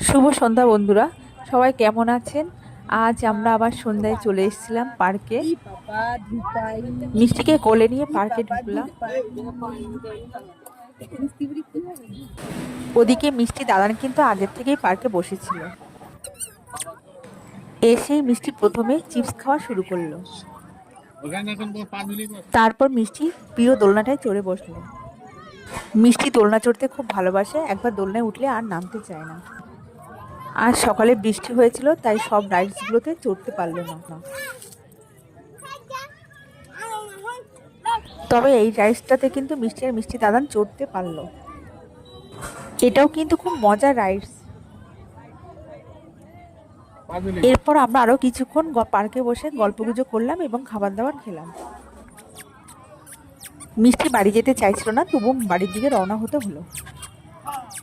শুভ সন্ধ্যা বন্ধুরা, সবাই কেমন আছেন? আজ আমরা আবার সন্ধ্যায় চলে এসেছিলাম পার্কে। মিষ্টিকে কোলে নিয়ে পার্কে ঢুকলাম। ওদিকে মিষ্টি দাদান কিন্তু আগের থেকেই পার্কে বসেছিল। এসেই মিষ্টি প্রথমে চিপস খাওয়া শুরু করলো। তারপর মিষ্টি প্রিয় দোলনাটায় চড়ে বসলো। মিষ্টি দোলনা চড়তে খুব ভালোবাসে, একবার দোলনায় উঠলে আর নামতে চায় না। আজ সকালে বৃষ্টি হয়েছিল, তাই সব রাইডসগুলোতে চড়তে পারল না। তবে এই রাইডসটাতে কিন্তু মিষ্টি আর মিষ্টি দাদান চড়তে পারলো। এটাও কিন্তু খুব মজার রাইডস। এরপর আমরা আরো কিছুক্ষণ পার্কে বসে গল্পগুজব করলাম এবং খাবার দাবার খেলাম। মিষ্টি বাড়ি যেতে চাইছিল না, তবু বাড়ির দিকে রওনা হতে হলো।